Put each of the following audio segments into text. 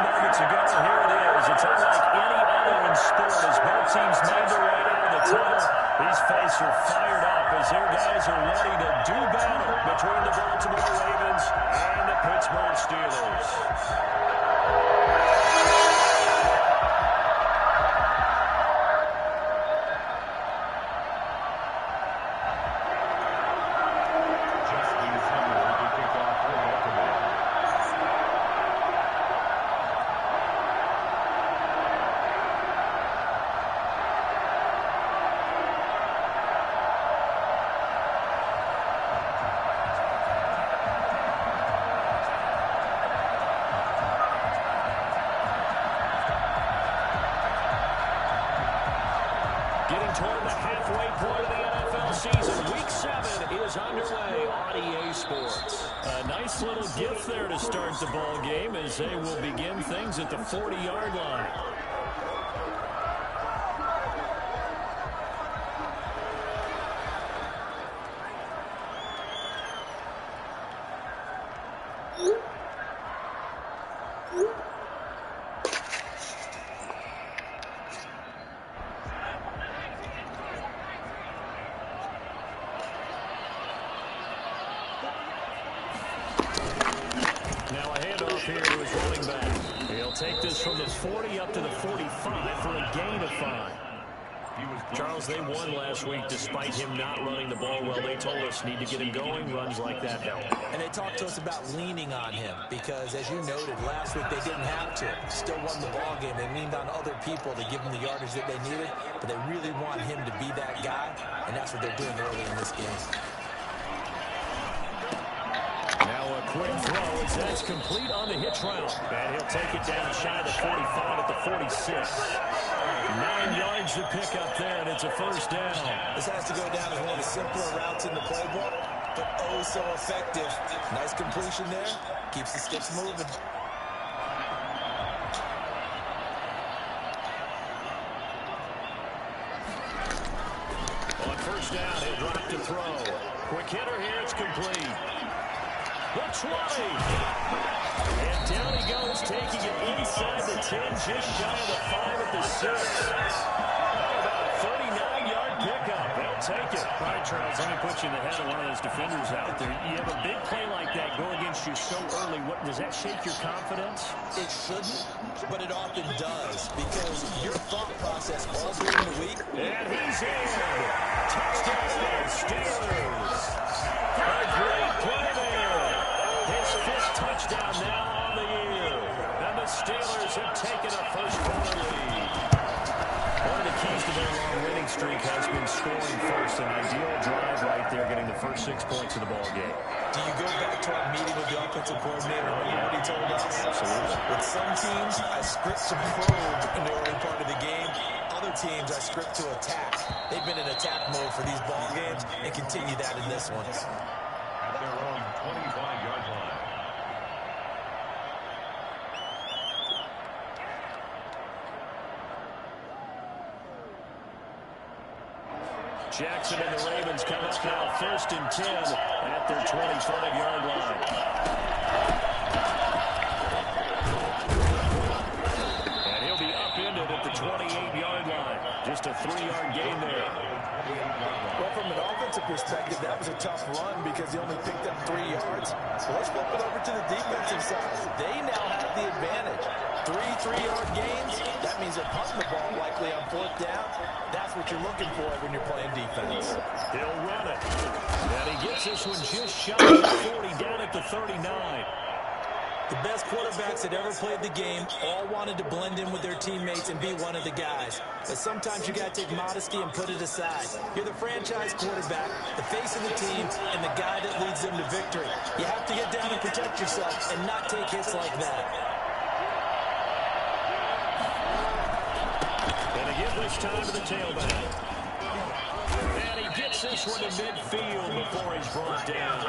moments ago, here it is. It's unlike any other in sport as both teams made their way out of the tunnel. These faces are fired up as their guys are ready to do battle between the Baltimore Ravens and the Pittsburgh Steelers. Getting toward the halfway point of the NFL season. Week 7 is underway on EA Sports. A nice little gift there to start the ball game as they will begin things at the 40-yard line. Now a handoff here to his running back. He'll take this from the 40 up to the 45 for a gain of 5. Charles, they won last week despite him not running the ball well. They told us need to get him going. Runs like that help. And they talked to us about leaning on him because, as you noted, last week they didn't have to. Still won the ball game. They leaned on other people to give them the yardage that they needed, but they really want him to be that guy, and that's what they're doing early in this game. Quick throw as that's complete on the hitch route. And he'll take it down shy of the 45 at the 46. 9 yards to pick up there, and it's a first down. This has to go down as one of the simpler routes in the playbook, but oh so effective. Nice completion there. Keeps the sticks moving. On first down, he'll drop to throw. Quick hitter here, it's complete. The 20. And down he goes, taking it inside the 10, just shy of the 5 at the 6. About a 39-yard pickup. They'll take it. All right, Charles, let me put you in the head of one of those defenders out there. You have a big play like that go against you so early. What does that shake your confidence? It shouldn't, but it often does because your thought process all during the week. And he's in. Touchdown, Steelers. A great play there. His 5th touchdown now on the year. And the Steelers have taken a first-quarter lead. One of the keys to their long winning streak has been scoring first. An ideal drive right there, getting the first 6 points of the ball game. Do you go back to our meeting with the offensive coordinator? Remember what he told us? Absolutely. With some teams, I script to probe in the early part of the game. Other teams, I script to attack. They've been in attack mode for these ball games and continue that in this one. At their own 25-yard line. Jackson and the Ravens come up now 1st and 10 at their 25-yard line. And he'll be upended at the 28-yard line. Just a 3-yard gain there. Well, from an offensive perspective, that was a tough run because he only picked up 3 yards. So let's flip it over to the defensive side. They now have the advantage. 3 3-yard gains, that means they're punting the ball likely on 4th down. That's what you're looking for when you're playing defense. He'll run it. And he gets this one just shy of the 40, down at the 39. The best quarterbacks that ever played the game all wanted to blend in with their teammates and be one of the guys. But sometimes you got to take modesty and put it aside. You're the franchise quarterback, the face of the team, and the guy that leads them to victory. You have to get down and protect yourself and not take hits like that. And they give this time to the tailback. And he gets this one to midfield before he's brought down.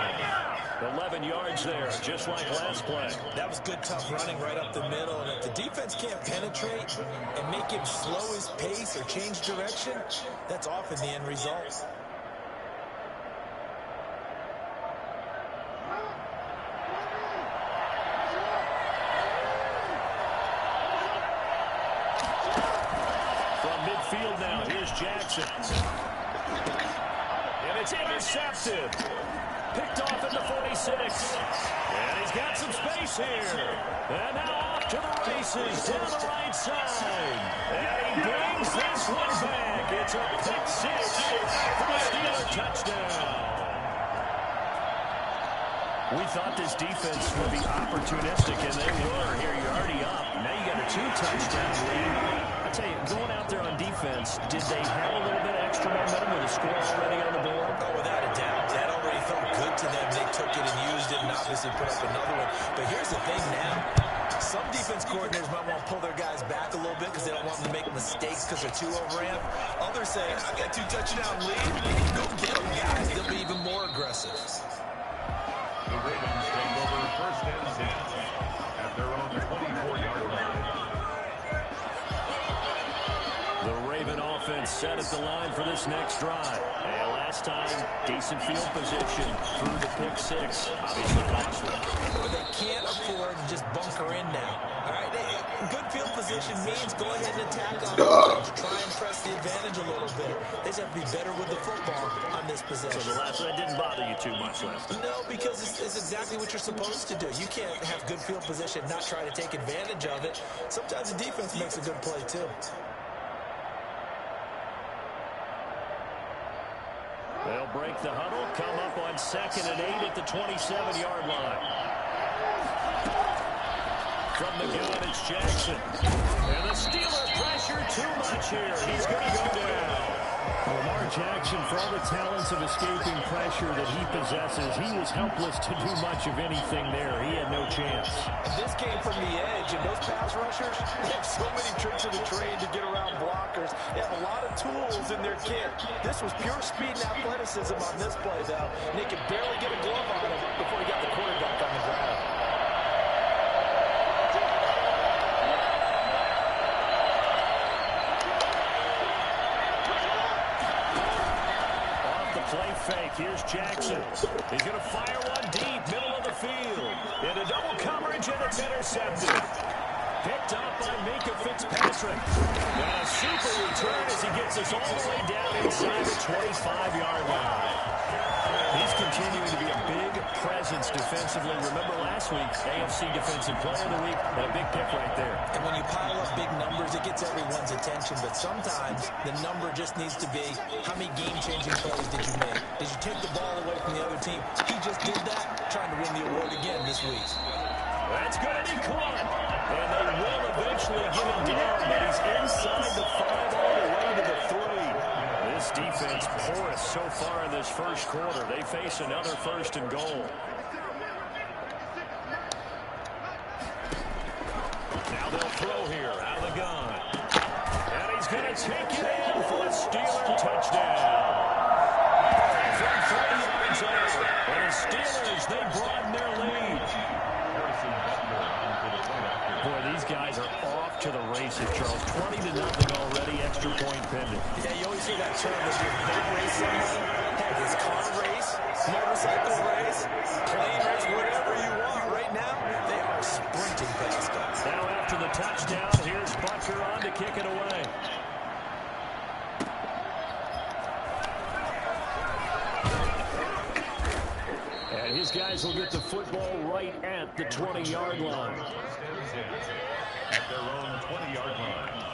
11 yards there, just like last play. That was good, tough running right up the middle. And if the defense can't penetrate and make him slow his pace or change direction, that's often the end result. Jackson. And it's intercepted. Picked off at the 46. And he's got some space here. And now off to the races down the right side. And he brings this one back. It's a pick six for the Steelers touchdown. We thought this defense would be opportunistic, and they were. Here, you're already up. Now you got a 2-touchdown lead. I tell you, going out there on defense, did they have a little bit of extra momentum with a score already on the board? Oh, without a doubt. That already felt good to them. They took it and used it and obviously put up another one. But here's the thing now. Some defense coordinators might want to pull their guys back a little bit because they don't want them to make mistakes because they're too overamped. Others say, I got 2-touchdown lead. Go get them, guys. They'll be even more aggressive. The Ravens take over first and 10 at their own 24-yard line. The Raven offense set at the line for this next drive. And last time, decent field position through the pick six. Obviously costly. But they can't afford to just bunker in now. All right, good field position means go ahead and attack on offense. Try and press the advantage a little bit. They just have to be better with the football on this possession. So the last one didn't bother you too much last time? No, because it's exactly what you're supposed to do. You can't have good field position, not try to take advantage of it. Sometimes the defense makes a good play, too. They'll break the huddle, come up on 2nd and 8 at the 27-yard line. From the gun, it's Jackson. And the Steeler pressure too much here. He's going to go down. Lamar Jackson, for all the talents of escaping pressure that he possesses, he was helpless to do much of anything there. He had no chance. This came from the edge, and those pass rushers, they have so many tricks of the trade to get around blockers. They have a lot of tools in their kit. This was pure speed and athleticism on this play, though. And they could barely get a glove on him before he got the quarterback on the ground. Play fake. Here's Jackson. He's going to fire one deep, middle of the field. Into double coverage, and it's intercepted. Picked up by Minka Fitzpatrick. And a super return as he gets us all the way down inside the 25-yard line. He's continuing to be a big presence defensively. Remember last week, AFC Defensive Player of the Week, and a big pick right there. And when you pile up big numbers, it gets everyone's attention. But sometimes the number just needs to be, how many game-changing plays did you make? Did you take the ball away from the other team? He just did that, trying to win the award again this week. That's going to be caught. And they will eventually get him down, but he's inside the 5 all the way to the 3. This defense porous so far in this first quarter. They face another 1st and goal. Now they'll throw here out of the gun. And he's going to take it in for a Steeler touchdown. From 30 yards out. And the Steelers, they broaden their lead. Boy, these guys are off to the races, Charles. 20-0 already, extra point pending. Yeah, you always hear that term that you're race somebody. Heck, it's car race, motorcycle race, plane race, whatever you want. Right now, they are sprinting past us. Now after the touchdown, here's Butker on to kick it away. And his guys will get the football right at the 20-yard line. At their own 20-yard line.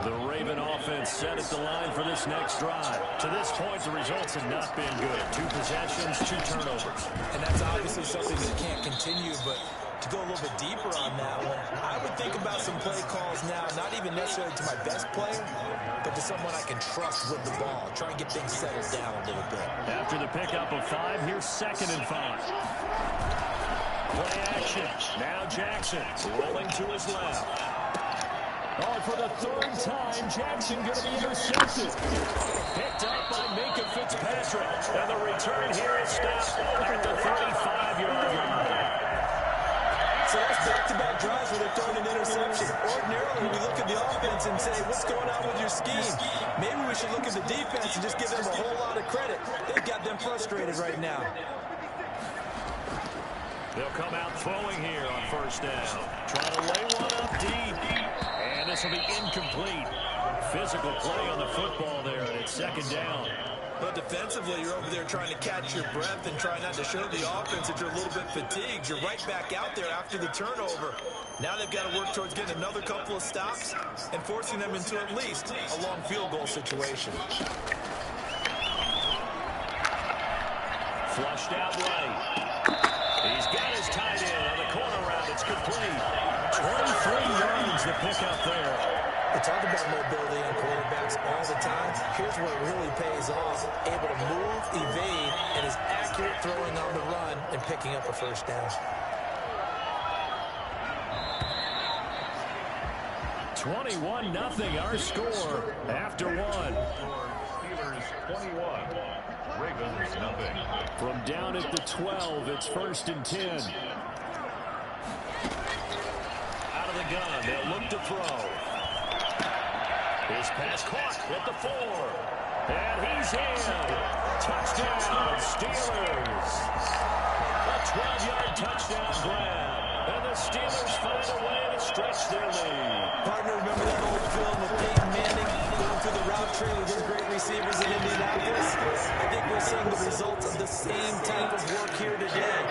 The Raven offense set at the line for this next drive. To this point, the results have not been good. 2 possessions, 2 turnovers. And that's obviously something that can't continue, but to go a little bit deeper on that one, I would think about some play calls now, not even necessarily to my best player, but to someone I can trust with the ball. Try and get things settled down a little bit. After the pickup of 5, here's 2nd and 5. Play action. Now Jackson rolling to his left. Oh, for the 3rd time, Jackson going to be intercepted. Picked up by Minka Fitzpatrick. And the return here is stopped at the 35-yard line. So that's back-to-back drives where they're throwing an interception. Ordinarily, we look at the offense and say, what's going on with your scheme? Maybe we should look at the defense and just give them a whole lot of credit. They've got them frustrated right now. They'll come out throwing here on 1st down. Trying to lay one up deep. And this will be incomplete. Physical play on the football there, and it's second down. But defensively, you're over there trying to catch your breath and try not to show the offense that you're a little bit fatigued. You're right back out there after the turnover. Now they've got to work towards getting another couple of stops and forcing them into at least a long field goal situation. Flushed out right. He's got his tight end on the corner route. It's complete. 23 yards to pick up there. We talk about mobility on quarterbacks all the time. Here's where it really pays off. Able to move, evade, and is accurate throwing on the run and picking up a first down. 21-0 our score after one. Steelers 21. Ravens nothing. From down at the 12, it's 1st and 10. Out of the gun, they'll look to throw. His pass caught at the 4. And he's in. Touchdown, Steelers. A 12-yard touchdown grab. And the Steelers find a way to stretch their lead. Partner, remember that old film of Peyton Manning going through the route tree with his great receivers in Indianapolis? I think we're seeing the results of the same type of work here today.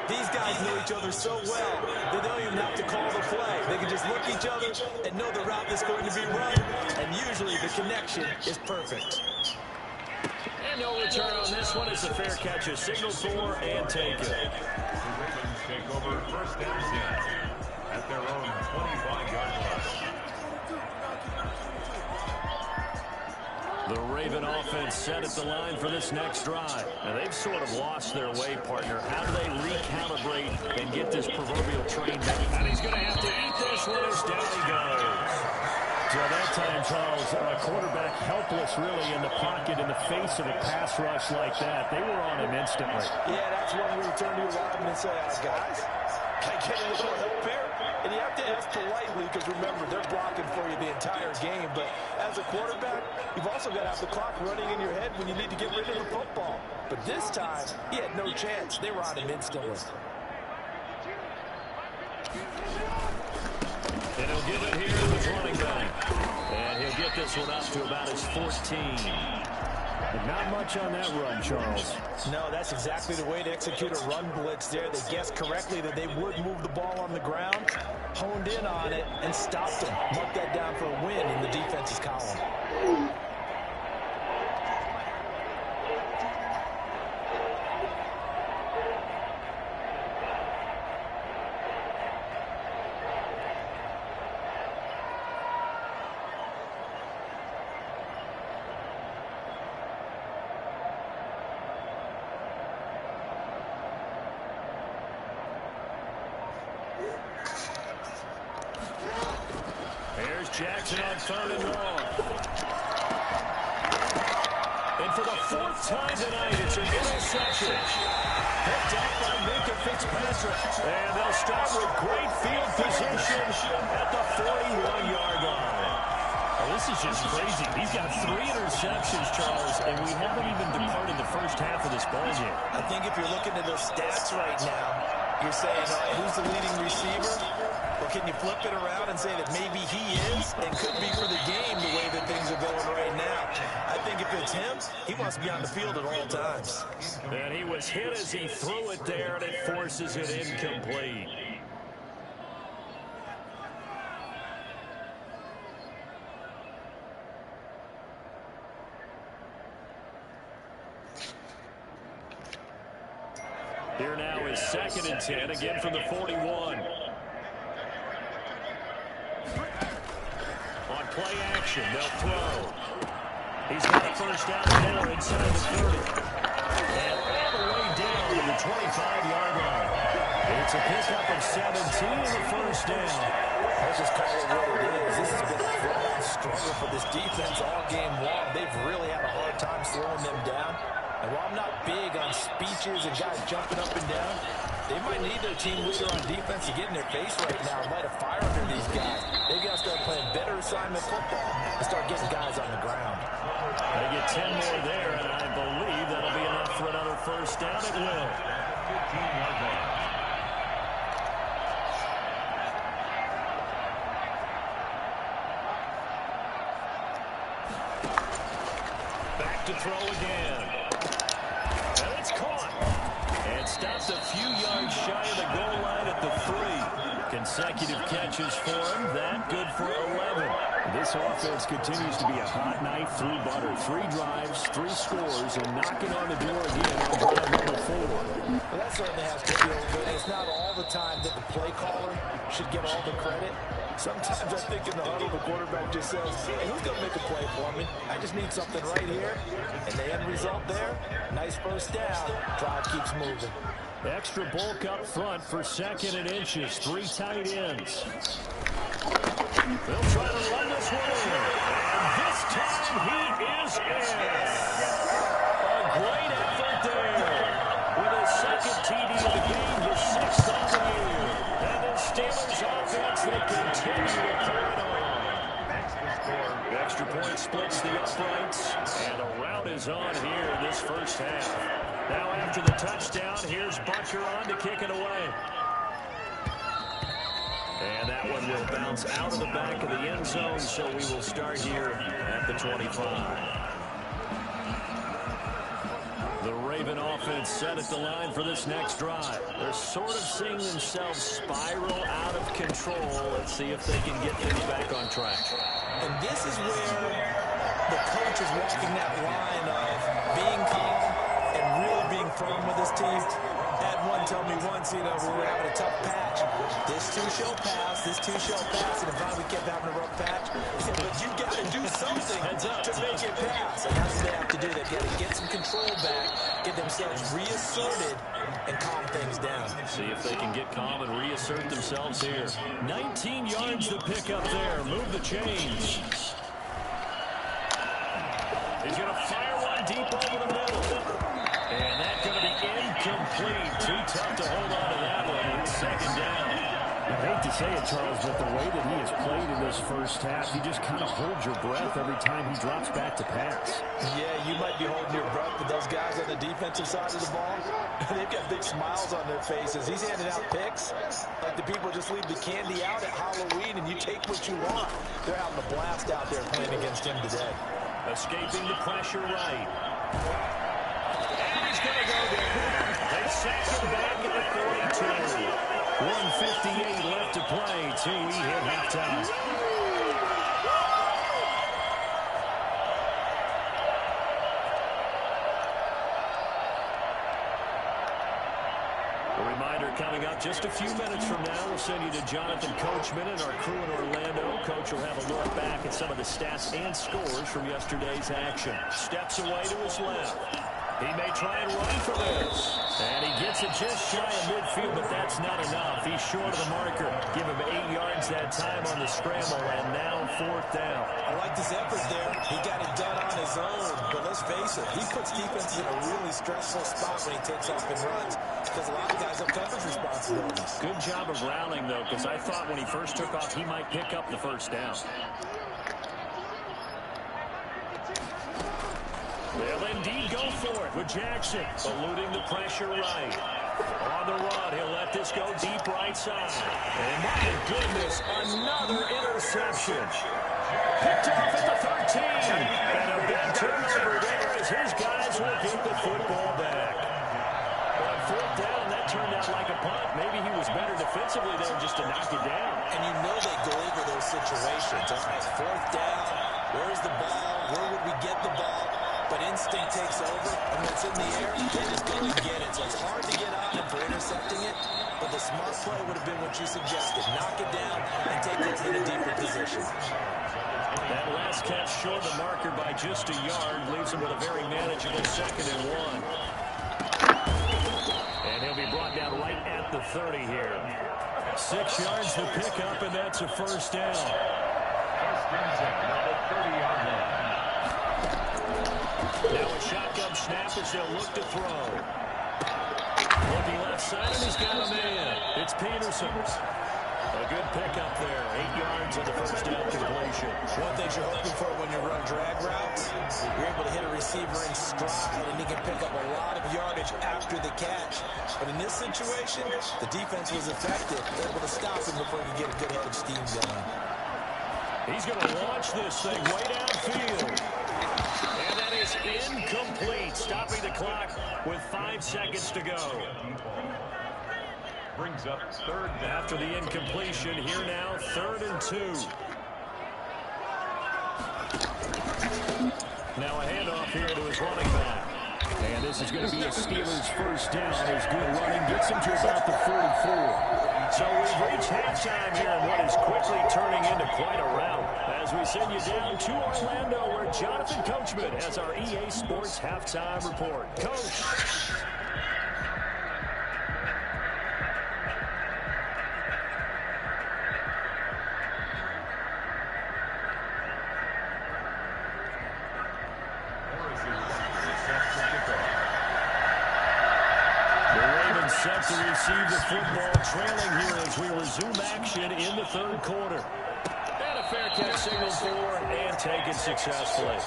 These guys know each other so well, they don't even have to call the play. They can just look at each other and know the route that's going to be run, and usually the connection is perfect. And no return on this one. It's a fair catch, a signal for, and take it. The Ravens take over 1st and 10 at their own 25-yard line. The Raven offense set at the line for this next drive. Now, they've sort of lost their way, partner. How do they recalibrate and get this proverbial train back? And he's going to have to eat this one as down he goes. So that time, Charles, a quarterback helpless really in the pocket in the face of a pass rush like that. They were on him instantly. Yeah, that's when we turn to your lineman and say, guys, can I get a little help here? And you have to ask politely because, remember, they're blocking for you the entire game. But as a quarterback, you've also got to have the clock running in your head when you need to get rid of the football. But this time, he had no chance. They were on him instantly. And he'll give it here to his running back. And he'll get this one up to about his 14. But not much on that run, Charles. No, that's exactly the way to execute a run blitz there. They guessed correctly that they would move the ball on the ground, honed in on it, and stopped them. Marked that down for a win in the defense's column. Jackson on 3rd and long. And for the 4th time tonight, it's an interception. Picked up by Minka Fitzpatrick. And they'll start with great field position at the 41-yard line. Well, this is just crazy. He's got 3 interceptions, Charles, and we haven't even departed the first half of this ball game. I think if you're looking at those stats right now, you're saying, who's the leading receiver? Or can you flip it around and say that maybe he is and could be for the game the way that things are going right now? I think if it's him, he wants to be on the field at all times. And he was hit as he threw it there, and it forces it incomplete. Here now is 2nd and 10, again from the 41. On play action, they'll throw. He's got a first down there inside the 30. And all the way down to the 25-yard line. It's a pickup of 17 and the first down. Let's just call it what it is. This has been a long struggle for this defense all game long. They've really had a hard time slowing them down. And while I'm not big on speeches and guys jumping up and down, they might need their team leader on defense to get in their face right now and light a fire under these guys. They've got to start playing better assignment football and start getting guys on the ground. They get 10 more there, and I believe that'll be enough for another first down. It will. 15-yard line. back to throw again. And it's caught. And stopped a few yards shy of the goal line at the 3. Consecutive catches for him. That good for 11. This offense continues to be a hot knife through butter. 3 drives, 3 scores, and knocking on the door again on drive number 4. Well, that certainly has to feel good. It's not all the time that the play caller should get all the credit. Sometimes I think in the huddle, the quarterback just says, hey, who's going to make a play for me? I just need something right here. And the end result there, nice first down. Drive keeps moving. Extra bulk up front for 2nd and inches. 3 tight ends. They'll try to run this one in. And this time he is in. A great effort there. With his 2nd TD of the game, his 6th of the year. And the Steelers offense, they continue to carry on. Extra point splits the uprights. And a rout is on here in this first half. Now after the touchdown, here's Butcher on to kick it away. And that one will bounce out of the back of the end zone, so we will start here at the 25. The Raven offense set at the line for this next drive. They're sort of seeing themselves spiral out of control. Let's see if they can get things back on track. And this is where the coach is walking that line of being calm and really being firm with his team. Had one tell me once, we were having a tough patch. This too shall pass, this too shall pass. And finally we kept having a rough patch. He said, but you got to do something to make it pass. And that's what they have to do. They've got to get some control back, get themselves reasserted, and calm things down. See if they can get calm and reassert themselves here. 19 yards to pick up there. Move the chains. He's going to fire one deep over the middle. And that's going to be incomplete. Too tough to hold on to that one. It's 2nd down. I hate to say it, Charles, but the way that he has played in this first half, you just kind of hold your breath every time he drops back to pass. Yeah, you might be holding your breath, but those guys on the defensive side of the ball, they've got big smiles on their faces. He's handing out picks like the people just leave the candy out at Halloween and you take what you want. They're having a blast out there playing against him today. Escaping the pressure right. And he's going to go down. They sack him back at the 42. 1:58 left to play till we hit halftime. A reminder coming up just a few minutes from now. We'll send you to Jonathan Coachman and our crew in Orlando. Coach will have a look back at some of the stats and scores from yesterday's action. Steps away to his left. He may try and run for this. And he gets it just shy of midfield, but that's not enough. He's short of the marker. Give him 8 yards that time on the scramble, and now 4th down. I like this effort there. He got it done on his own, but let's face it, he puts defenses in a really stressful spot when he takes off and runs because a lot of guys have coverage responsibilities. Good job of rallying, though, because I thought when he first took off, he might pick up the 1st down. They'll indeed go for it with Jackson, eluding the pressure right. On the run, he'll let this go deep right side. And my goodness, another interception. Picked off at the 13. And a big turnover there as his guys will get the football back. On 4th down, that turned out like a punt. Maybe he was better defensively there just to knock it down. And you know they go over those situations. All right, 4th down, where's the ball? Where would we get the ball? But instinct takes over, and when it's in the air, they just go and get it. So it's hard to get on him for intercepting it, but the smart play would have been what you suggested. Knock it down and take it in a deeper position. That last catch short the marker by just a yard, leaves him with a very manageable 2nd and 1. And he'll be brought down right at the 30 here. 6 yards to pick up, and that's a 1st down. 1st and 10 on the 30-yard line. Now a shotgun snap as they'll look to throw. Looking left side, and he's got a man. It's Peterson. A good pickup there. 8 yards on the 1st down completion. One thing you're hoping for when you run drag routes, you're able to hit a receiver in stride, and he can pick up a lot of yardage after the catch. But in this situation, the defense was effective. They're able to stop him before he could get a good head of steam going. He's going to launch this thing way downfield. And that is incomplete, stopping the clock with 5 seconds to go. Brings up third down. After the incompletion, here now, 3rd and 2. Now a handoff here to his running back. And this is going to be a Steelers first down as good running gets him to about the 44. So we've reached halftime here in what is quickly turning into quite a rout. As we send you down to Orlando where Jonathan Coachman has our EA Sports halftime report. Coach. Set to receive the football, trailing here as we resume action in the 3rd quarter. And a fair catch signaled for and taken successfully.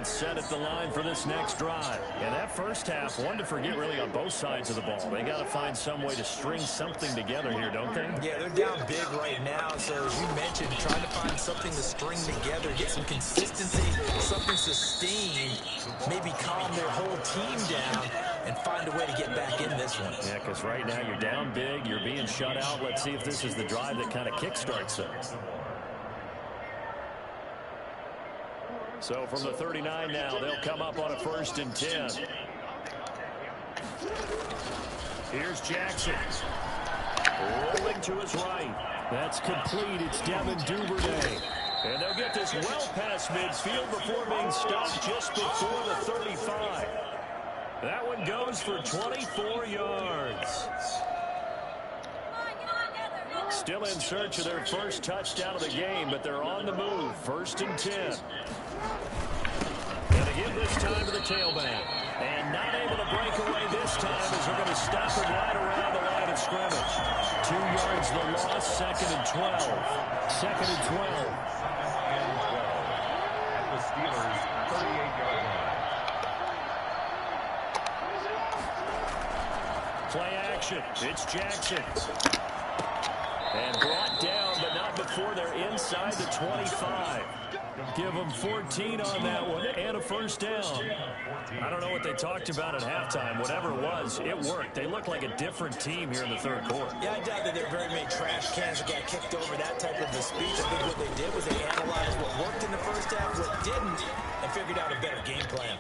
Set at the line for this next drive. And that first half, one to forget really on both sides of the ball. They got to find some way to string something together here, don't they? Yeah, they're down big right now. So as you mentioned, trying to find something to string together, get some consistency, something sustained, maybe calm their whole team down and find a way to get back in this one. Yeah, because right now you're down big, you're being shut out. Let's see if this is the drive that kind of kickstarts it. So from the 39 now, they'll come up on a 1st and 10. Here's Jackson. Rolling to his right. That's complete. It's Devin Duvernay. And they'll get this well past midfield before being stopped just before the 35. That one goes for 24 yards. Still in search of their first touchdown of the game, but they're on the move. 1st and 10. And again this time to the tailback. And not able to break away this time as they're going to stop him right around the line of scrimmage. 2 yards the loss, 2nd and 12. 2nd and 12. At the Steelers' 38-yard line. Play action. It's Jackson. And brought down, but not before they're inside the 25. Give them 14 on that one and a first down. I don't know what they talked about at halftime. Whatever it was, it worked. They look like a different team here in the 3rd quarter. Yeah, I doubt that there are very many trash cans that got kicked over, that type of a speech. I think what they did was they analyzed what worked in the first half, what didn't, and figured out a better game plan.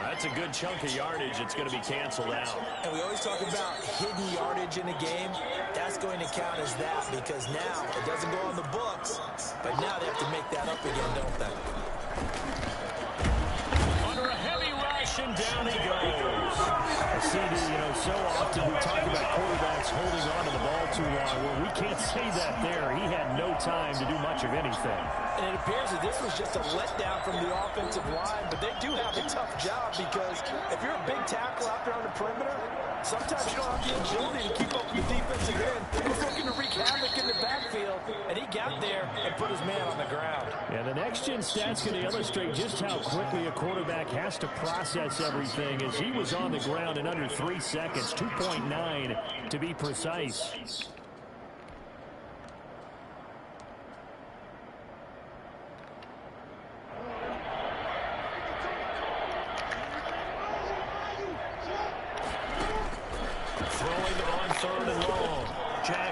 That's a good chunk of yardage. It's going to be canceled out. And we always talk about hidden yardage in a game. That's going to count as that because now it doesn't go on the books, but now they have to make that up again, don't they? Under a heavy rush, and down he goes. CD, so often we talk about quarterbacks holding on to the ball too long. Well, we can't say that there. He had no time to do much of anything. And it appears that this was just a letdown from the offensive line, but they do have a tough job because if you're a big tackle out there on the perimeter, sometimes you don't have the agility to keep up with the defensive end. He's looking to wreak havoc in the backfield, and he got there and put his man on the ground. And the next-gen stats going to illustrate just how quickly a quarterback has to process everything as he was on the ground in under 3 seconds, 2.9 to be precise.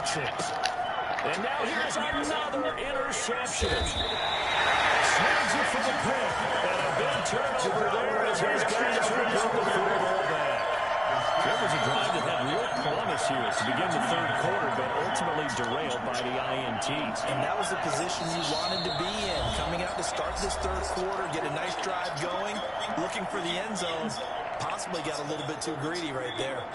And now here's another interception. Snags it for the pick. And a big turnover there as his guys recover the ball back. There was a drive that had real promise here to begin the 3rd quarter, but ultimately derailed by the INTs. And that was the position you wanted to be in. Coming out to start this 3rd quarter, get a nice drive going, looking for the end zone. Possibly got a little bit too greedy right there.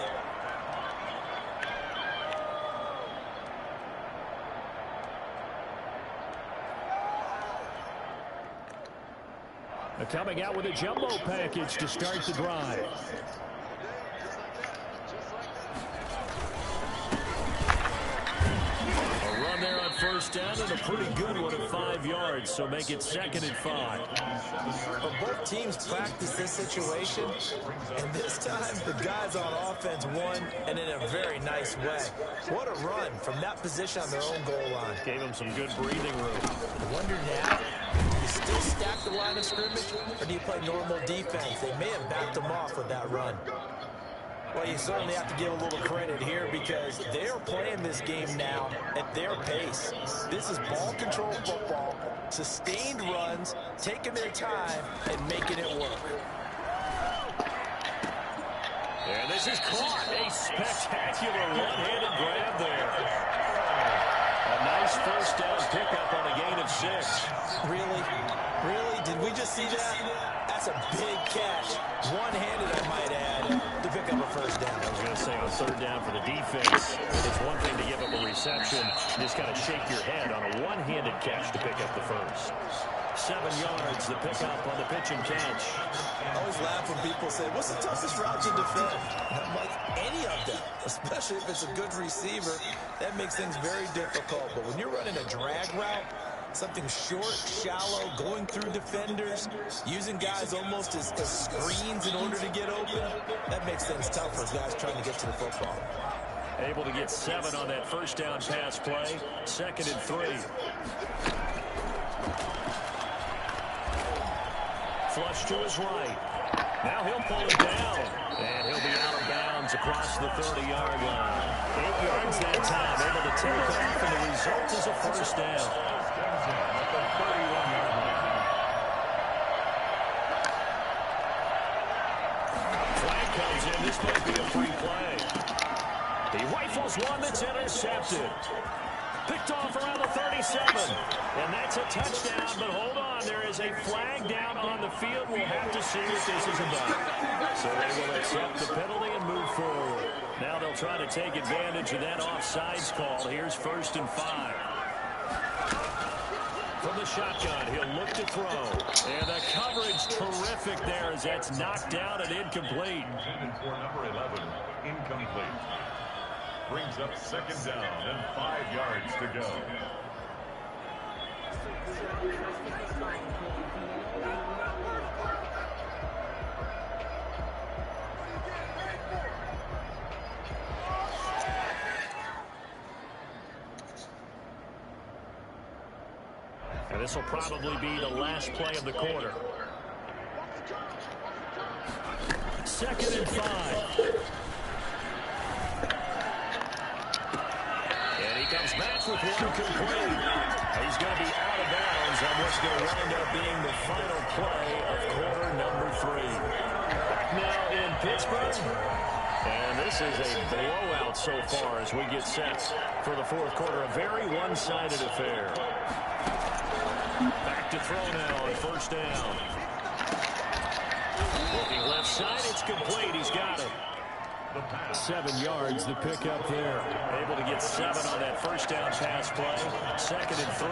Coming out with a jumbo package to start the drive. first down and a pretty good one at 5 yards, so make it 2nd and 5. Well, both teams practice this situation, and this time the guys on offense won, and in a very nice way. What a run from that position on their own goal line. Gave them some good breathing room. I wonder now, do you still stack the line of scrimmage, or do you play normal defense? They may have backed them off with that run. Well, you certainly have to give a little credit here because they're playing this game now at their pace. This is ball control football, sustained runs, taking their time, and making it work. And this is caught. A spectacular one-handed grab there. A nice first down pickup on a gain of 6. Really? Really? Did we just see that? That's a big catch. One-handed, I might add, to pick up a first down. I was going to say on 3rd down for the defense, it's one thing to give up a reception. You just got to shake your head on a one-handed catch to pick up the first. 7 yards, the pickup on the pitch and catch. I always laugh when people say, what's the toughest route to defend? And I'm like, any of them, especially if it's a good receiver. That makes things very difficult. But when you're running a drag route, something short, shallow, going through defenders, using guys almost as screens in order to get open, that makes things tough for guys trying to get to the football. Able to get 7 on that first down pass play. 2nd and 3. Flush to his right. Now he'll pull it down. And he'll be out of bounds across the 30-yard line. 8 yards that time. Able to take off, and the result is a first down. Flag comes in. This might be a free play. He rifles one that's intercepted. Picked off around the 37. And that's a touchdown, but hold on. There is a flag down on the field. We'll have to see what this is about. So they will accept the penalty and move forward. Now they'll try to take advantage of that offsides call. Here's 1st and 5. From the shotgun, he'll look to throw. And the coverage terrific there as that's knocked down and incomplete. For number 11, incomplete. Brings up 2nd down and 5 yards to go. And this will probably be the last play of the quarter. 2nd and 5. And he comes back with one complete. He's going to be out of bounds on what's going to wind up being the final play of quarter number 3. Back now in Pittsburgh. And this is a blowout so far as we get set for the 4th quarter. A very one-sided affair. Back to throw now on 1st down. Looking left side, it's complete. He's got it. 7 yards, the pickup there. Able to get 7 on that first down pass play. 2nd and 3.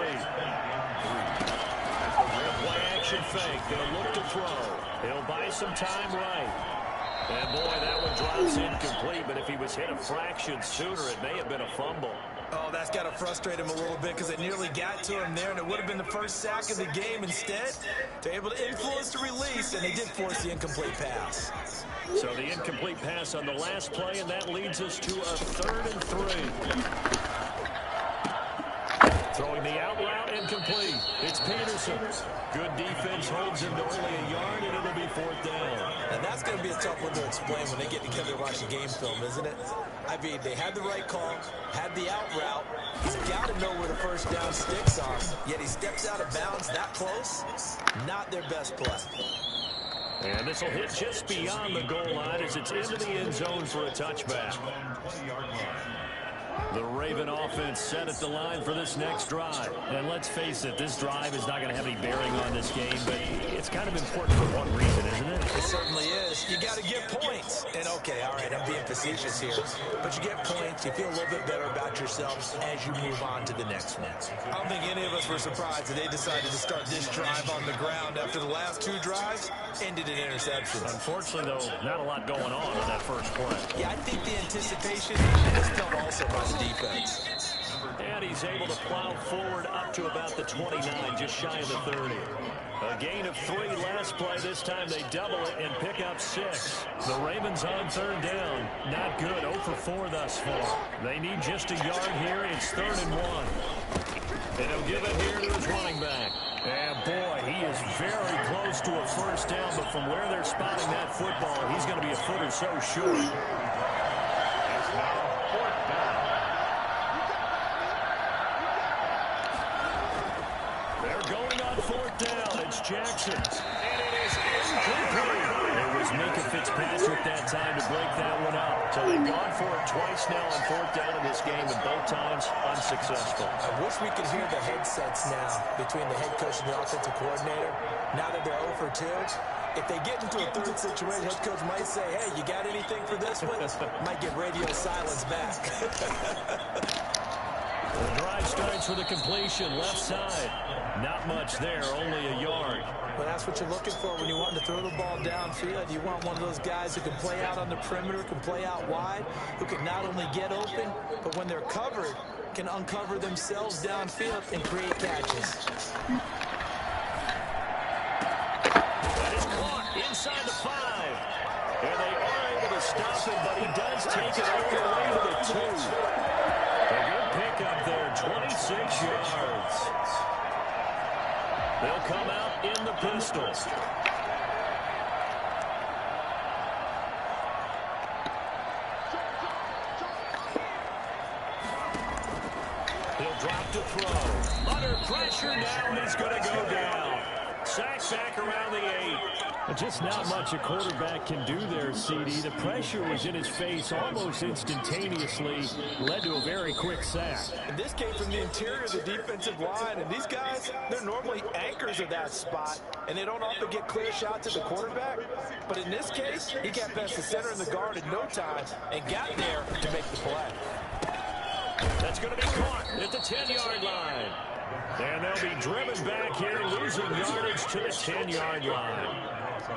Play action fake. They'll look to throw. He'll buy some time right. And boy, that one drops incomplete. But if he was hit a fraction sooner, it may have been a fumble. Oh, that's got to frustrate him a little bit because it nearly got to him there, and it would have been the first sack of the game. Instead, they're able to influence the release, and they did force the incomplete pass. So the incomplete pass on the last play, and that leads us to a 3rd and 3. Throwing the out route, incomplete. It's Peterson. Good defense holds him to only a yard, and it'll be 4th down. And that's going to be a tough one to explain when they get together and watch the game film, isn't it? I mean, they had the right call, had the out route. He's got to know where the first down sticks are, yet he steps out of bounds that close. Not their best play. And this will hit just beyond the goal line as it's into the end zone for a touchback. The Raven offense set at the line for this next drive. And let's face it, this drive is not going to have any bearing on this game, but it's kind of important for one reason, isn't it? It certainly is. You got to get points. And okay, all right, I'm being facetious here, but you get points, you feel a little bit better about yourself as you move on to the next one. I don't think any of us were surprised that they decided to start this drive on the ground after the last 2 drives ended in interceptions. Unfortunately, though, not a lot going on that first play. Yeah, I think the anticipation was felt also by the defense. And but he's able to plow forward up to about the 29, just shy of the 30. A gain of 3 last play. This time they double it and pick up 6. The Ravens on third down. Not good. 0 for 4 thus far. They need just a yard here. It's 3rd and 1. And he'll give it here to his running back. And boy, he is very close to a first down, but from where they're spotting that football, he's going to be a foot or so short. It's now 4th down. They're going on 4th down. It's Jackson. And it is incomplete. It was Minka Fitzpatrick that time to break that one up. So they've gone for it twice now on 4th down in this game, and both times unsuccessful. I wish we could hear the headsets now between the head coach and the offensive coordinator. Now that they're 0 for 2, if they get into a third situation, head coach might say, hey, you got anything for this one? Might get radio silence back. The drive starts with a completion, left side. Not much there, only a yard. Well, that's what you're looking for when you want to throw the ball downfield. You want one of those guys who can play out on the perimeter, can play out wide, who can not only get open, but when they're covered, can uncover themselves downfield and create catches. That is caught inside the 5. And they are able to stop him, but he does take it all the way to the 2. A good pickup there, 26 yards. They'll come out in the pistol. He'll drop to throw. Under pressure now, he's going to go down. Sacked back around the 8. Just not much a quarterback can do there, CD. The pressure was in his face almost instantaneously, led to a very quick sack. And this came from the interior of the defensive line, and these guys, they're normally anchors of that spot, and they don't often get clear shots at the quarterback. But in this case, he got past the center and the guard in no time and got there to make the play. That's going to be caught at the 10-yard line. And they'll be driven back here, losing yardage to the 10-yard line.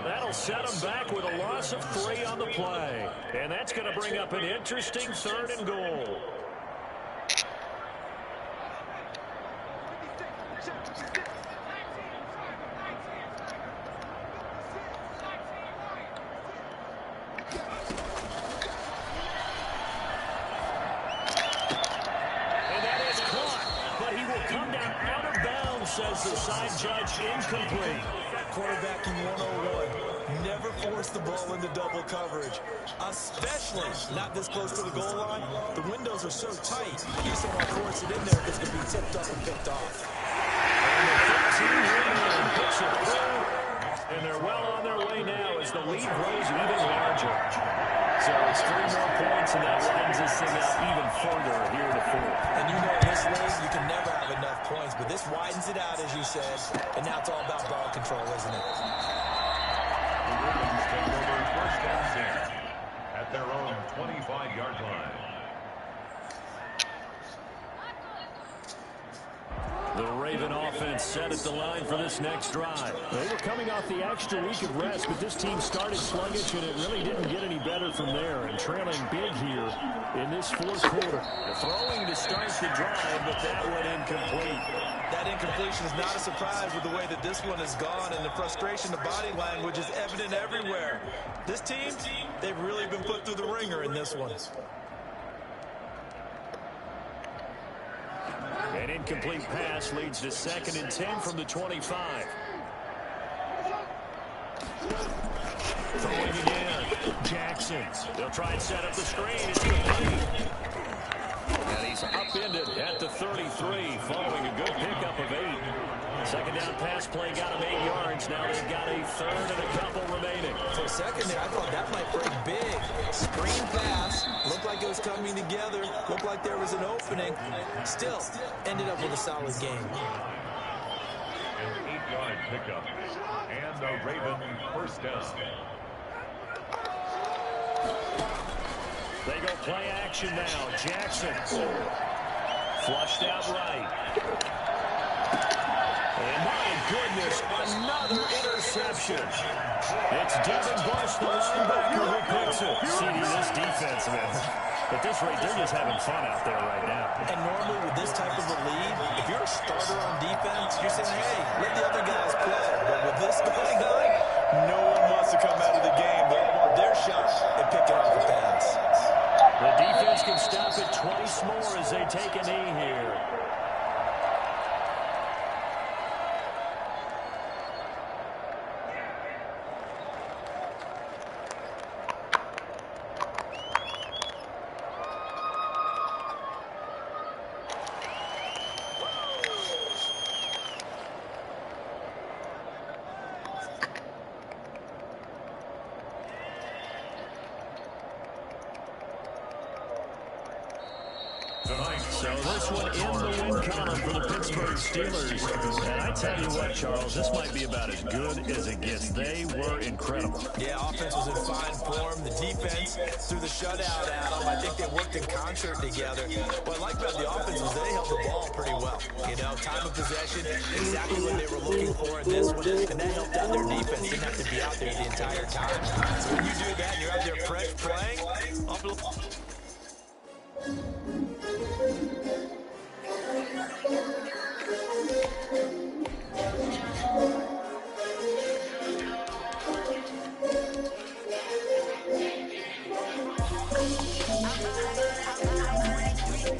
That'll set them back with a loss of 3 on the play. And that's going to bring up an interesting 3rd and goal. Says the side judge, incomplete. Quarterbacking 101. Never force the ball into double coverage, especially not this close to the goal line. The windows are so tight, you just don't want to force it in there because it could be tipped up and picked off. And the 15 puts it through, and they're well on their way now as the lead grows even larger. So it's 3 more points, and that lines this thing out even further here in the 4th. And you know in this league, you can never have enough points, but this widens it out, as you said, and now it's all about ball control, isn't it? The Ravens take over 1st and 10 at their own 25-yard line. The Raven offense set at the line for this next drive. They were coming off the extra week of rest, but this team started sluggish, and it really didn't get any better from there. And trailing big here in this 4th quarter. Throwing to start the drive, but that went incomplete. That incompletion is not a surprise with the way that this one has gone, and the frustration, the body language is evident everywhere. This team, they've really been put through the ringer in this one. An incomplete pass leads to 2nd and 10 from the 25. Throwing again. Jackson. They'll try and set up the screen. It's complete. And he's upended at the 33 following a good pickup of 8. 2nd down pass play got him 8 yards. Now they've got a 3rd and a couple remaining. For a second there, I thought that might break big. Screen pass. Looked like it was coming together. Looked like there was an opening. Still, ended up with a solid game. An 8-yard pickup. And the Raven 1st down. They go play action now. Jackson. Flushed out right. And my goodness, another interception. It's Devin Bush, the linebacker, who picks it. CD, this defense, man. At this rate, they're just having fun out there right now. And normally with this type of a lead, if you're a starter on defense, you're saying, hey, let the other guys play. But with this going on, no one wants to come out of the game. They all want their shot at picking off a pass. The defense can stop it twice more as they take a knee here. So this one in the win column for the Pittsburgh Steelers. And I tell you what, Charles, this might be about as good as it gets. They were incredible. Yeah, offense was in fine form. The defense threw the shutout at them. I think they worked in concert together. What I like about the offense is they held the ball pretty well. You know, time of possession, exactly what they were looking for in this one. And that helped out their defense. Didn't have to be out there the entire time. So when you do that and you're out there playing,